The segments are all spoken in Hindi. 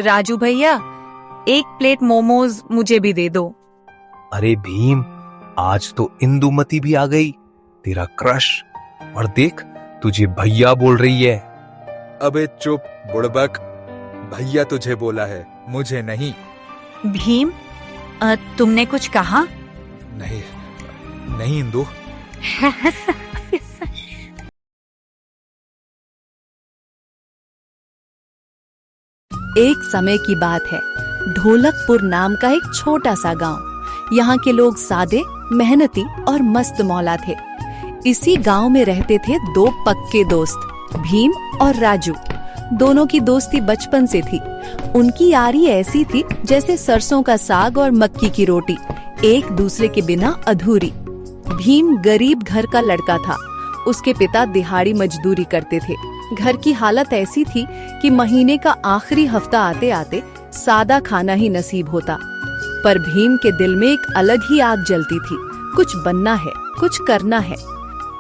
राजू भैया, एक प्लेट मोमोज मुझे भी दे दो। अरे भीम, आज तो इंदुमती भी आ गई, तेरा क्रश। और देख, तुझे भैया बोल रही है। अबे चुप बुड़बक, भैया तुझे बोला है, मुझे नहीं। भीम, तुमने कुछ कहा? नहीं नहीं इंदु। एक समय की बात है, ढोलकपुर नाम का एक छोटा सा गांव। यहाँ के लोग सादे, मेहनती और मस्त मौला थे। इसी गांव में रहते थे दो पक्के दोस्त, भीम और राजू। दोनों की दोस्ती बचपन से थी। उनकी यारी ऐसी थी जैसे सरसों का साग और मक्की की रोटी, एक दूसरे के बिना अधूरी। भीम गरीब घर का लड़का था। उसके पिता दिहाड़ी मजदूरी करते थे। घर की हालत ऐसी थी कि महीने का आखिरी हफ्ता आते आते सादा खाना ही नसीब होता। पर भीम के दिल में एक अलग ही आग जलती थी। कुछ बनना है, कुछ करना है।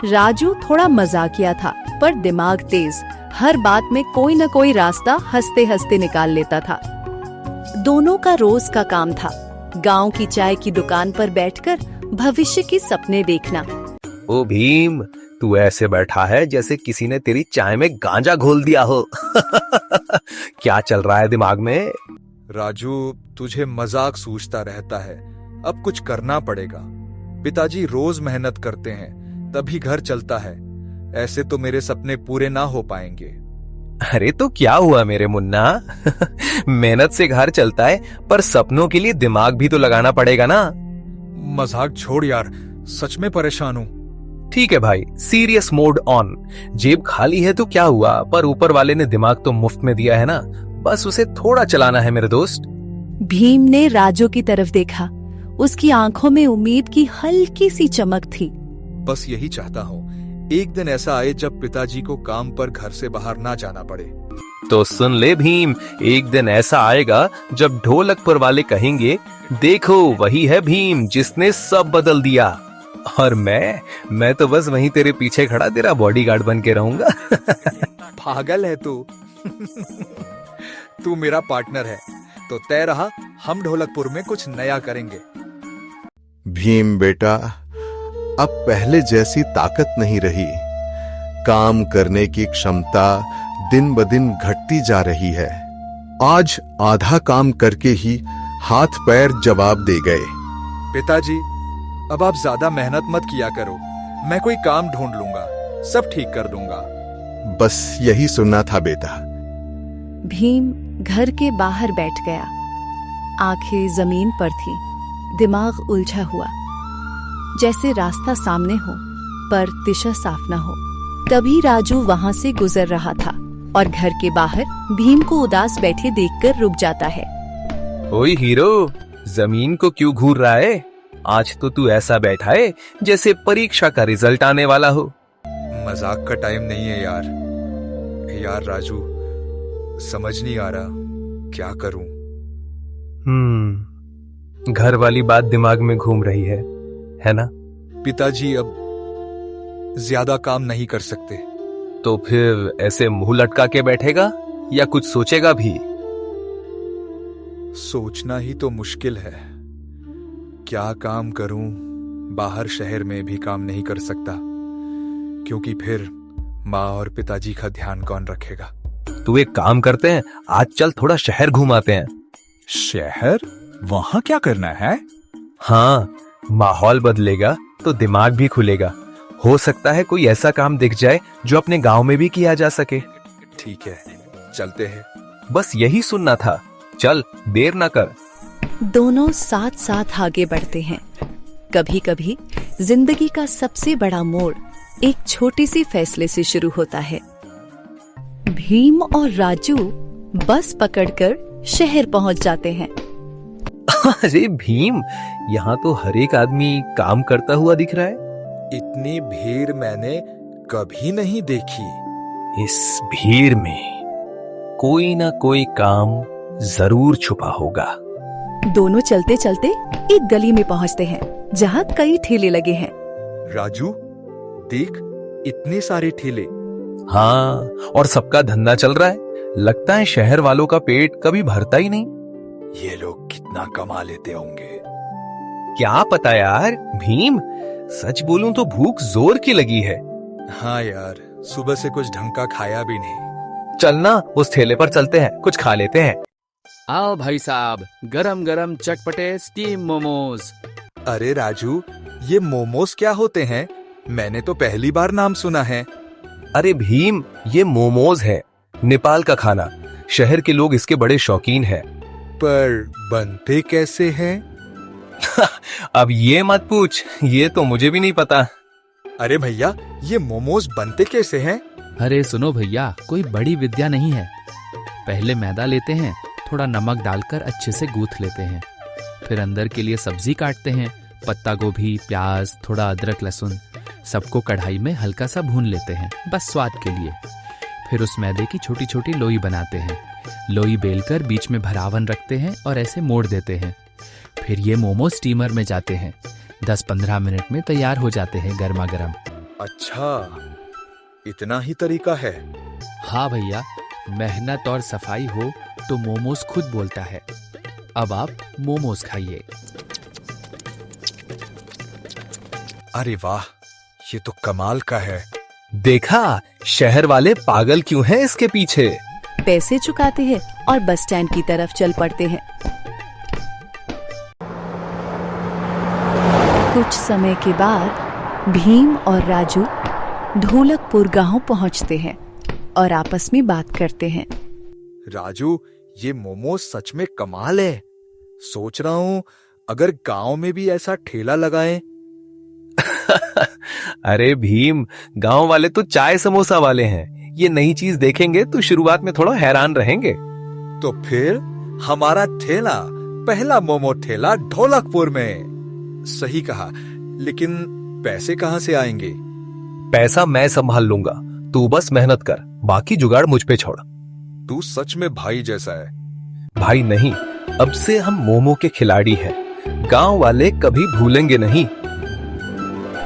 राजू थोड़ा मजाकिया था, पर दिमाग तेज। हर बात में कोई न कोई रास्ता हंसते हंसते निकाल लेता था। दोनों का रोज का काम था गांव की चाय की दुकान पर बैठकर भविष्य के सपने देखना। ओ भीम, तू ऐसे बैठा है जैसे किसी ने तेरी चाय में गांजा घोल दिया हो। क्या चल रहा है दिमाग में? राजू, तुझे मजाक सूझता रहता है, अब कुछ करना पड़ेगा। पिताजी रोज मेहनत करते हैं, तभी घर चलता है। ऐसे तो मेरे सपने पूरे ना हो पाएंगे। अरे तो क्या हुआ मेरे मुन्ना? मेहनत से घर चलता है, पर सपनों के लिए दिमाग भी तो लगाना पड़ेगा ना। मजाक छोड़ यार, सच में परेशान हूँ। ठीक है भाई, सीरियस मोड ऑन। जेब खाली है तो क्या हुआ, पर ऊपर वाले ने दिमाग तो मुफ्त में दिया है ना, बस उसे थोड़ा चलाना है मेरे दोस्त। भीम ने राजू की तरफ देखा। उसकी आंखों में उम्मीद की हल्की सी चमक थी। बस यही चाहता हूँ, एक दिन ऐसा आए जब पिताजी को काम पर घर से बाहर ना जाना पड़े। तो सुन ले भीम, एक दिन ऐसा आएगा जब ढोलकपुर वाले कहेंगे, देखो वही है भीम जिसने सब बदल दिया। और मैं तो बस वहीं तेरे पीछे खड़ा तेरा बॉडीगार्ड बन के रहूंगा। पागल है तू। तू मेरा पार्टनर है, तो तय रहा, हम ढोलकपुर में कुछ नया करेंगे। भीम बेटा, अब पहले जैसी ताकत नहीं रही। काम करने की क्षमता दिन ब दिन घटती जा रही है। आज आधा काम करके ही हाथ पैर जवाब दे गए। पिताजी, अब आप ज्यादा मेहनत मत किया करो, मैं कोई काम ढूंढ लूंगा, सब ठीक कर दूंगा। बस यही सुनना था बेटा। भीम घर के बाहर बैठ गया। आंखें जमीन पर थी, दिमाग उलझा हुआ, जैसे रास्ता सामने हो पर दिशा साफ न हो। तभी राजू वहां से गुजर रहा था और घर के बाहर भीम को उदास बैठे देखकर रुक जाता है। ओए हीरो, जमीन को क्यों घूर रहा है? आज तो तू ऐसा बैठा है जैसे परीक्षा का रिजल्ट आने वाला हो। मजाक का टाइम नहीं है यार राजू, समझ नहीं आ रहा क्या करूं। घर वाली बात दिमाग में घूम रही है ना? पिताजी अब ज्यादा काम नहीं कर सकते। तो फिर ऐसे मुंह लटका के बैठेगा या कुछ सोचेगा भी? सोचना ही तो मुश्किल है। क्या काम करूं? बाहर शहर में भी काम नहीं कर सकता, क्योंकि फिर माँ और पिताजी का ध्यान कौन रखेगा। तू एक काम करते हैं, आज चल थोड़ा शहर घुमाते हैं। शहर? वहां क्या करना है? हाँ, माहौल बदलेगा तो दिमाग भी खुलेगा। हो सकता है कोई ऐसा काम दिख जाए जो अपने गांव में भी किया जा सके। ठीक है, चलते हैं। बस यही सुनना था, चल देर ना कर। दोनों साथ साथ आगे बढ़ते हैं। कभी कभी जिंदगी का सबसे बड़ा मोड़ एक छोटी सी फैसले से शुरू होता है। भीम और राजू बस पकड़कर शहर पहुंच जाते हैं। अरे भीम, यहाँ तो हर एक आदमी काम करता हुआ दिख रहा है। इतनी भीड़ मैंने कभी नहीं देखी। इस भीड़ में कोई ना कोई काम जरूर छुपा होगा। दोनों चलते चलते एक गली में पहुंचते हैं जहां कई ठेले लगे हैं। राजू, देख, इतने सारे ठेले। हाँ, और सबका धंधा चल रहा है। लगता है शहर वालों का पेट कभी भरता ही नहीं। ये लोग कितना कमा लेते होंगे। क्या पता यार भीम, सच बोलूं तो भूख जोर की लगी है। हाँ यार, सुबह से कुछ ढंग का खाया भी नहीं। चलना उस ठेले पर चलते हैं, कुछ खा लेते हैं। आओ भाई साहब, गरम गरम चटपटे स्टीम मोमोज। अरे राजू, ये मोमोज क्या होते हैं? मैंने तो पहली बार नाम सुना है। अरे भीम, ये मोमोज है, नेपाल का खाना। शहर के लोग इसके बड़े शौकीन हैं। पर बनते कैसे हैं? अब ये मत पूछ, ये तो मुझे भी नहीं पता। अरे भैया, ये मोमोज बनते कैसे हैं? अरे सुनो भैया, कोई बड़ी विद्या नहीं है। पहले मैदा लेते हैं, थोड़ा नमक डालकर अच्छे से गूंथ लेते हैं। फिर अंदर के लिए सब्जी काटते हैं, पत्ता गोभी, प्याज, थोड़ा अदरक, लहसुन। सबको कढ़ाई में हल्का सा भून लेते हैं, बस स्वाद के लिए। फिर उस मैदे की छोटी छोटी लोई बनाते हैं। लोई बेलकर बीच में भरावन रखते हैं और ऐसे मोड़ देते हैं। फिर ये मोमो स्टीमर में जाते हैं। 10-15 मिनट में तैयार हो जाते हैं गर्मा गर्म। अच्छा, इतना ही तरीका है? हाँ भैया, मेहनत और सफाई हो तो मोमोज खुद बोलता है। अब आप मोमोज खाइए। अरे वाह, ये तो कमाल का है। देखा, शहर वाले पागल क्यों हैं इसके पीछे। पैसे चुकाते हैं और बस स्टैंड की तरफ चल पड़ते हैं। कुछ समय के बाद भीम और राजू ढोलकपुर गांव पहुंचते हैं और आपस में बात करते हैं। राजू, ये मोमोज सच में कमाल है। सोच रहा हूँ अगर गांव में भी ऐसा ठेला लगाएं। अरे भीम, गांव वाले तो चाय समोसा वाले हैं। ये नई चीज देखेंगे तो शुरुआत में थोड़ा हैरान रहेंगे। तो फिर हमारा ठेला, पहला मोमो ठेला ढोलकपुर में। सही कहा, लेकिन पैसे कहाँ से आएंगे? पैसा मैं संभाल लूंगा, तू बस मेहनत कर, बाकी जुगाड़ मुझ पे छोड़। तू सच में भाई जैसा है। भाई नहीं, अब से हम मोमो के खिलाड़ी हैं। गांव वाले कभी भूलेंगे नहीं।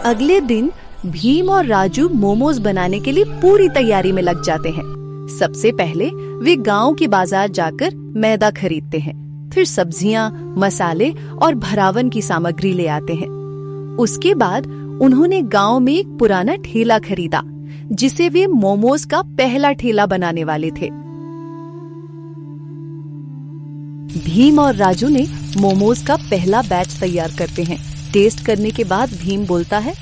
अगले दिन भीम और राजू मोमोज बनाने के लिए पूरी तैयारी में लग जाते हैं। सबसे पहले वे गांव के बाजार जाकर मैदा खरीदते हैं, फिर सब्जियां, मसाले और भरावन की सामग्री ले आते हैं। उसके बाद उन्होंने गांव में एक पुराना ठेला खरीदा, जिसे वे मोमोज का पहला ठेला बनाने वाले थे। भीम और राजू ने मोमोज का पहला बैच तैयार करते हैं। टेस्ट करने के बाद भीम बोलता है,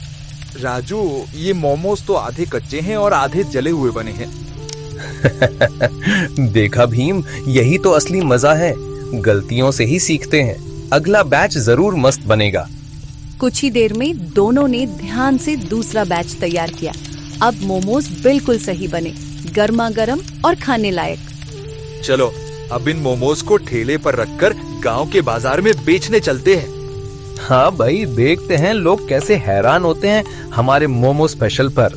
राजू, ये मोमोज तो आधे कच्चे हैं और आधे जले हुए बने हैं। देखा भीम, यही तो असली मजा है। गलतियों से ही सीखते हैं। अगला बैच जरूर मस्त बनेगा। कुछ ही देर में दोनों ने ध्यान से दूसरा बैच तैयार किया। अब मोमोज बिल्कुल सही बने, गर्मा गर्म और खाने लायक। चलो, अब इन मोमोज को ठेले पर रखकर गांव के बाजार में बेचने चलते हैं। हाँ भाई, देखते हैं लोग कैसे हैरान होते हैं हमारे मोमो स्पेशल पर।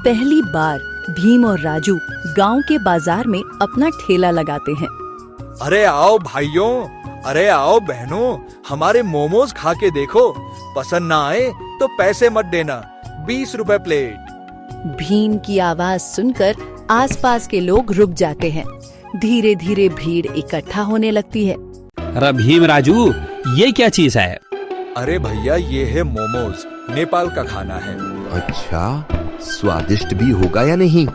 पहली बार भीम और राजू गांव के बाजार में अपना ठेला लगाते हैं। अरे आओ भाइयों, अरे आओ बहनों, हमारे मोमोज खा के देखो। पसंद ना आए तो पैसे मत देना, 20 रुपए प्लेट। भीम की आवाज सुनकर आसपास के लोग रुक जाते हैं। धीरे धीरे भीड़ इकट्ठा होने लगती है। अरे भीम, राजू, ये क्या चीज है? अरे भैया, ये है मोमोज, नेपाल का खाना है। अच्छा, स्वादिष्ट भी होगा या नहीं?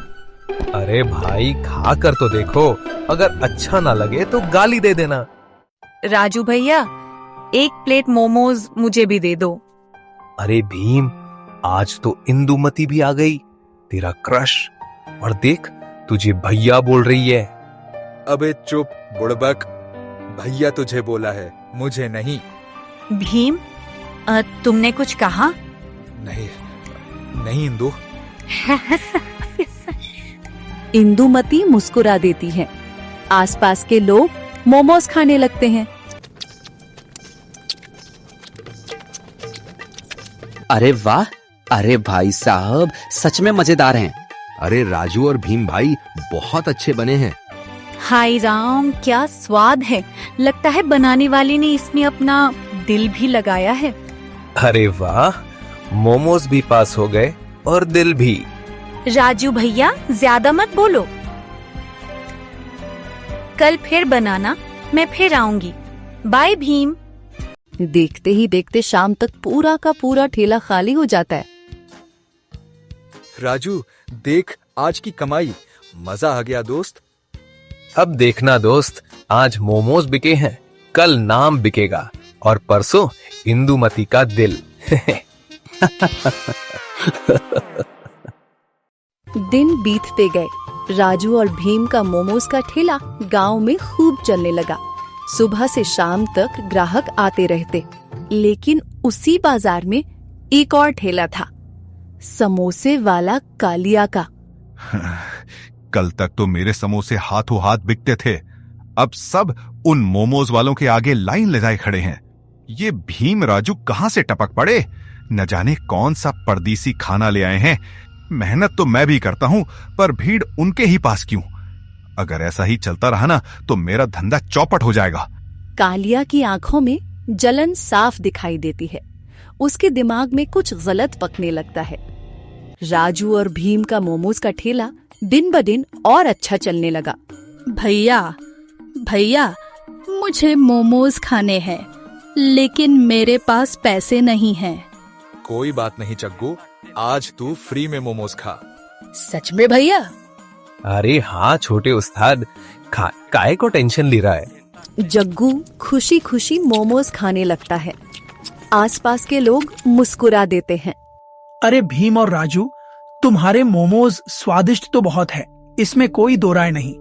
अरे भाई, खा कर तो देखो, अगर अच्छा ना लगे तो गाली दे देना। राजू भैया, एक प्लेट मोमोज मुझे भी दे दो। अरे भीम, आज तो इंदुमती भी आ गई, तेरा क्रश। और देख, तुझे भैया बोल रही है। अबे चुप बुड़बक, भैया तुझे बोला है, मुझे नहीं। भीम, तुमने कुछ कहा? नहीं नहीं इंदु। इंदुमती मुस्कुरा देती है। आसपास के लोग मोमोज खाने लगते हैं। अरे वाह, अरे भाई साहब, सच में मजेदार हैं। अरे राजू और भीम भाई बहुत अच्छे बने हैं। हाय राम, क्या स्वाद है। लगता है बनाने वाले ने इसमें अपना दिल भी लगाया है। अरे वाह, मोमोज भी पास हो गए और दिल भी। राजू भैया, ज्यादा मत बोलो। कल फिर बनाना, मैं फिर आऊंगी। बाय भीम। देखते ही देखते शाम तक पूरा का पूरा ठेला खाली हो जाता है। राजू, देख आज की कमाई, मजा आ गया दोस्त। अब देखना दोस्त, आज मोमोज बिके हैं, कल नाम बिकेगा और परसों इंदुमती का दिल। दिन बीतते गए। राजू और भीम का मोमोज का ठेला गांव में खूब चलने लगा। सुबह से शाम तक ग्राहक आते रहते, लेकिन उसी बाजार में एक और ठेला था, समोसे वाला कालिया का। कल तक तो मेरे समोसे हाथों हाथ बिकते थे, अब सब उन मोमोज वालों के आगे लाइन लगाए खड़े हैं। ये भीम राजू कहां से टपक पड़े, न जाने कौन सा परदेसी खाना ले आए हैं। मेहनत तो मैं भी करता हूं, पर भीड़ उनके ही पास क्यों? अगर ऐसा ही चलता रहा ना तो मेरा धंधा चौपट हो जाएगा। कालिया की आंखों में जलन साफ दिखाई देती है। उसके दिमाग में कुछ गलत पकने लगता है। राजू और भीम का मोमोज का ठेला दिन ब दिन और अच्छा चलने लगा। भैया भैया, मुझे मोमोज खाने हैं, लेकिन मेरे पास पैसे नहीं हैं। कोई बात नहीं जग्गू, आज तू फ्री में मोमोज खा। सच में भैया? अरे हाँ छोटे उस्ताद, काहे को टेंशन ले रहा है। जग्गू खुशी खुशी मोमोज खाने लगता है। आसपास के लोग मुस्कुरा देते हैं। अरे भीम और राजू, तुम्हारे मोमोज स्वादिष्ट तो बहुत है, इसमें कोई दो राय नहीं,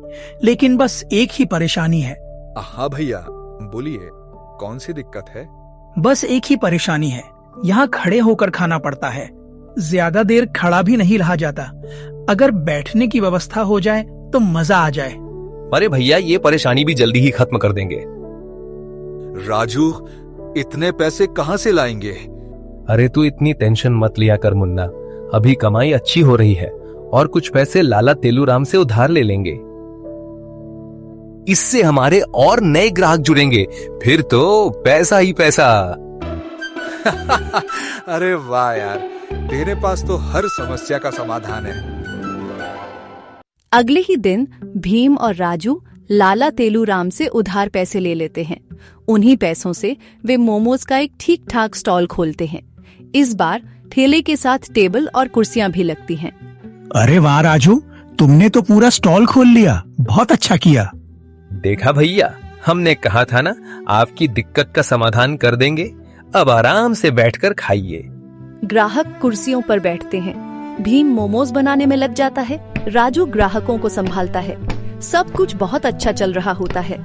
लेकिन बस एक ही परेशानी है। हाँ भैया बोलिए, कौन सी दिक्कत है? बस एक ही परेशानी है, यहाँ खड़े होकर खाना पड़ता है, ज्यादा देर खड़ा भी नहीं रहा जाता। अगर बैठने की व्यवस्था हो जाए तो मजा आ जाए। अरे भैया, ये परेशानी भी जल्दी ही खत्म कर देंगे। राजू, इतने पैसे कहाँ से लाएंगे? अरे तू इतनी टेंशन मत लिया कर मुन्ना, अभी कमाई अच्छी हो रही है और कुछ पैसे लाला तेलूराम से उधार ले लेंगे। इससे हमारे और नए ग्राहक जुड़ेंगे, फिर तो पैसा ही पैसा। अरे वाह यार, तेरे पास तो हर समस्या का समाधान है। अगले ही दिन भीम और राजू लाला तेलूराम से उधार पैसे ले लेते हैं। उन्हीं पैसों से वे मोमोज का एक ठीक ठाक स्टॉल खोलते हैं। इस बार ठेले के साथ टेबल और कुर्सियां भी लगती हैं। अरे वाह राजू, तुमने तो पूरा स्टॉल खोल लिया, बहुत अच्छा किया। देखा भैया, हमने कहा था ना, आपकी दिक्कत का समाधान कर देंगे। अब आराम से बैठकर खाइए। ग्राहक कुर्सियों पर बैठते हैं। भीम मोमोज बनाने में लग जाता है, राजू ग्राहकों को संभालता है। सब कुछ बहुत अच्छा चल रहा होता है।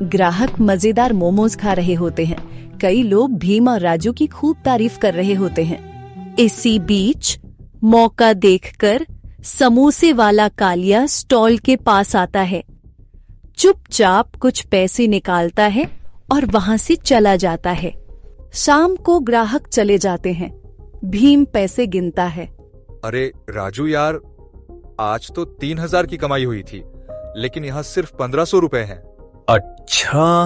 ग्राहक मजेदार मोमोज खा रहे होते हैं। कई लोग भीम और राजू की खूब तारीफ कर रहे होते हैं। इसी बीच मौका देखकर समोसे वाला कालिया स्टॉल के पास आता है। चुपचाप कुछ पैसे निकालता है और वहां से चला जाता है। शाम को ग्राहक चले जाते हैं। भीम पैसे गिनता है। अरे राजू यार, आज तो 3000 की कमाई हुई थी, लेकिन यहाँ सिर्फ 1500 रुपए हैं। अच्छा,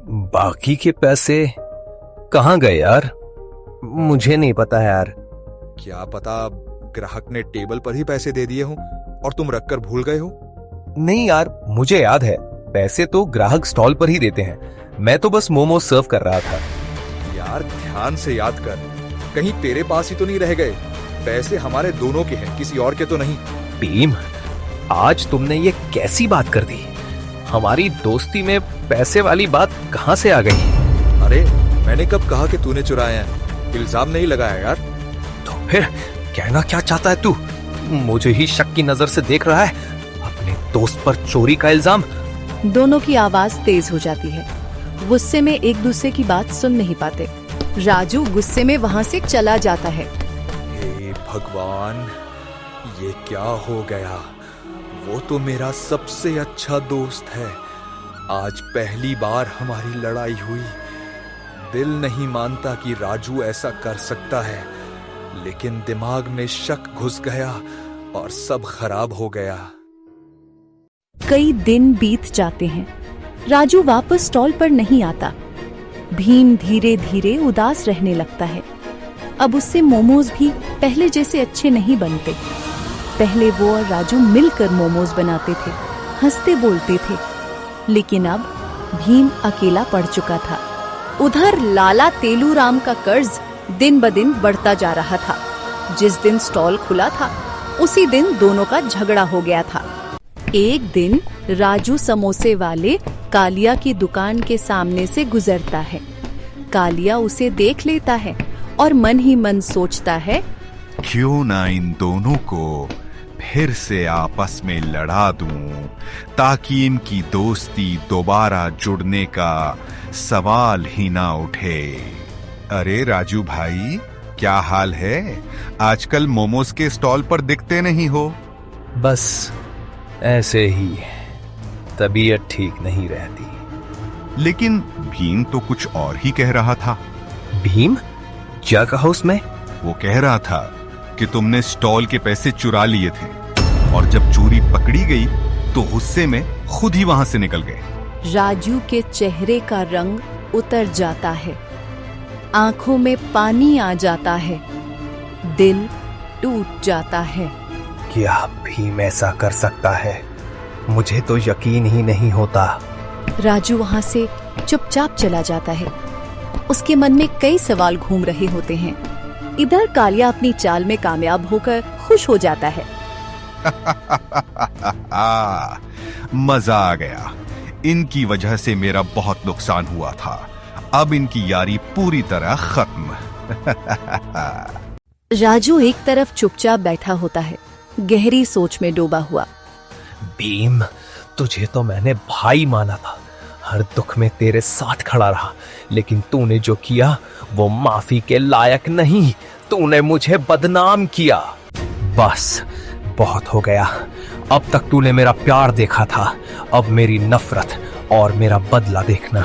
बाकी के पैसे कहाँ गए यार? मुझे नहीं पता यार। क्या पता ग्राहक ने टेबल पर ही पैसे दे दिए हो और तुम रखकर भूल गए हो। नहीं यार, मुझे याद है, पैसे तो ग्राहक स्टॉल पर ही देते हैं। मैं तो बस मोमोज सर्व कर रहा था। यार ध्यान से याद कर, कहीं तेरे पास ही तो नहीं रह गए। पैसे हमारे दोनों के हैं, किसी और के तो नहीं। भीम, आज तुमने ये कैसी बात कर दी? हमारी दोस्ती में पैसे वाली बात कहाँ से आ गई? अरे मैंने कब कहा कि तूने चुराए हैं? इल्जाम नहीं लगाया यार। तो फिर कहना क्या चाहता है तू? मुझे ही शक की नजर से देख रहा है, अपने दोस्त पर चोरी का इल्जाम। दोनों की आवाज तेज हो जाती है। गुस्से में एक दूसरे की बात सुन नहीं पाते। राजू गुस्से में वहां से चला जाता है। हे भगवान, ये क्या हो गया? वो तो मेरा सबसे अच्छा दोस्त है। आज पहली बार हमारी लड़ाई हुई। दिल नहीं मानता कि राजू ऐसा कर सकता है, लेकिन दिमाग में शक घुस गया और सब खराब हो गया। कई दिन बीत जाते हैं। राजू वापस स्टॉल पर नहीं आता। भीम धीरे धीरे उदास रहने लगता है। अब उससे मोमोज भी पहले जैसे अच्छे नहीं बनते। पहले वो और राजू मिलकर मोमोज बनाते थे, हंसते बोलते थे लेकिन अब भीम अकेला पड़ चुका था। उधर लाला तेलूराम का कर्ज दिन ब दिन बढ़ता जा रहा था। जिस दिन स्टॉल खुला था उसी दिन दोनों का झगड़ा हो गया था। एक दिन राजू समोसे वाले कालिया की दुकान के सामने से गुजरता है। कालिया उसे देख लेता है और मन ही मन सोचता है, क्यों ना इन दोनों को फिर से आपस में लड़ा दूं, ताकि इनकी दोस्ती दोबारा जुड़ने का सवाल ही ना उठे। अरे राजू भाई, क्या हाल है? आजकल मोमोज के स्टॉल पर दिखते नहीं हो। बस ऐसे ही, तबीयत ठीक नहीं रहती। लेकिन भीम तो कुछ और ही कह रहा था। भीम? क्या कहा उसमें? वो कह रहा था कि तुमने स्टॉल के पैसे चुरा लिए थे और जब चोरी पकड़ी गई तो गुस्से में खुद ही वहां से निकल गए। राजू के चेहरे का रंग उतर जाता है, आंखों में पानी आ जाता है, दिल टूट जाता है। क्या भीम ऐसा कर सकता है? मुझे तो यकीन ही नहीं होता। राजू वहां से चुपचाप चला जाता है। उसके मन में कई सवाल घूम रहे होते हैं। इधर कालिया अपनी चाल में कामयाब होकर खुश हो जाता है। मजा आ गया। इनकी वजह से मेरा बहुत नुकसान हुआ था। अब इनकी यारी पूरी तरह खत्म। राजू एक तरफ चुपचाप बैठा होता है, गहरी सोच में डूबा हुआ। भीम, तुझे तो मैंने भाई माना था, हर दुख में तेरे साथ खड़ा रहा, लेकिन तूने जो किया वो माफी के लायक नहीं। तूने मुझे बदनाम किया। बस बहुत हो गया। अब तक तूने मेरा प्यार देखा था, अब मेरी नफरत और मेरा बदला देखना।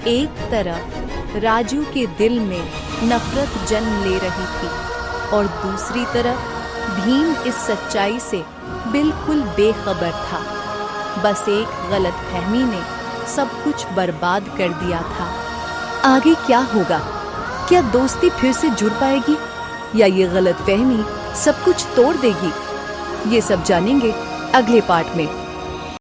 एक तरफ राजू के दिल में नफरत जन्म ले रही थी और दूसरी तरफ भीम इस सच्चाई से बिल्कुल बेखबर था। बस एक गलतफहमी ने सब कुछ बर्बाद कर दिया था। आगे क्या होगा? क्या दोस्ती फिर से जुड़ पाएगी या ये गलतफहमी सब कुछ तोड़ देगी? ये सब जानेंगे अगले पार्ट में।